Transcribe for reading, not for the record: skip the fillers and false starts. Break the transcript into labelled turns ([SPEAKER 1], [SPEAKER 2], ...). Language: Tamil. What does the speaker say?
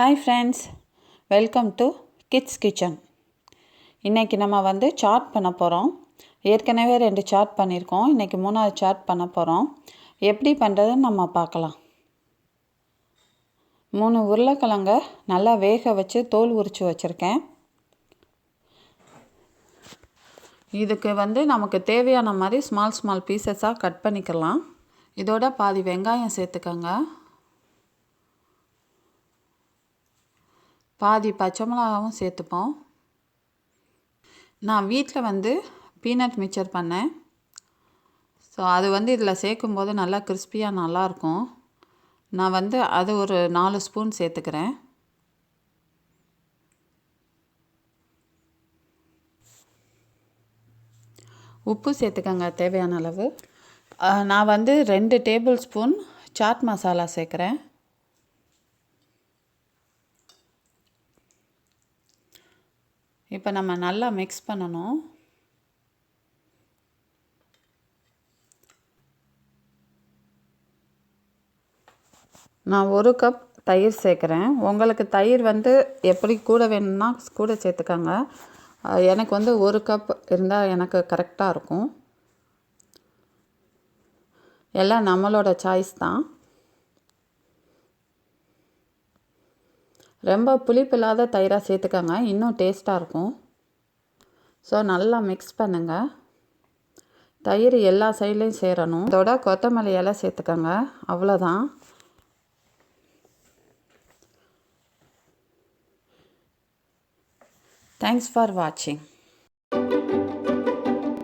[SPEAKER 1] Hi friends, welcome to kids kitchen. இன்றைக்கி நம்ம சாட் பண்ண போகிறோம். ஏற்கனவே 2 சாட் பண்ணியிருக்கோம். இன்றைக்கி 3வது சாட் பண்ண போகிறோம். எப்படி பண்ணுறதுன்னு நம்ம பார்க்கலாம். 3 உருளைக்கிழங்க நல்லா வேக வச்சு தோல் உரித்து வச்சுருக்கேன். இதுக்கு நமக்கு தேவையான மாதிரி ஸ்மால் பீசஸாக கட் பண்ணிக்கலாம். இதோட பாதி வெங்காயம் சேர்த்துக்கோங்க. பாதி பச்சை மிளகாவும் சேர்த்துப்போம். நான் வீட்டில் பீனட் மிக்சர் பண்ணேன். ஸோ அது இதில் சேர்க்கும்போது நல்லா கிறிஸ்பியாக நல்லாயிருக்கும். நான் அது ஒரு 4 ஸ்பூன் சேர்த்துக்கிறேன். உப்பு சேர்த்துக்கங்க தேவையான அளவு. நான் 2 டேபிள் ஸ்பூன் சாட் மசாலா சேர்க்குறேன். இப்போ நம்ம நல்லா மிக்ஸ் பண்ணணும். நான் 1 கப் தயிர் சேர்க்குறேன். உங்களுக்கு தயிர் எப்படி கூட வேணும்னா கூட சேர்த்துக்கோங்க. எனக்கு 1 கப் இருந்தால் எனக்கு கரெக்டாக இருக்கும். எல்லாம் நம்மளோட சாய்ஸ் தான். ரொம்ப புளிப்பு இல்லாத தயிராக சேர்த்துக்கோங்க, இன்னும் டேஸ்ட்டாக இருக்கும். ஸோ நல்லா மிக்ஸ் பண்ணுங்கள். தயிர் எல்லா சைட்லேயும் சேரணும். இதோட கொத்தமல்லி இலை சேர்த்துக்கோங்க. அவ்வளோதான். தேங்க்ஸ் ஃபார் வாட்சிங்.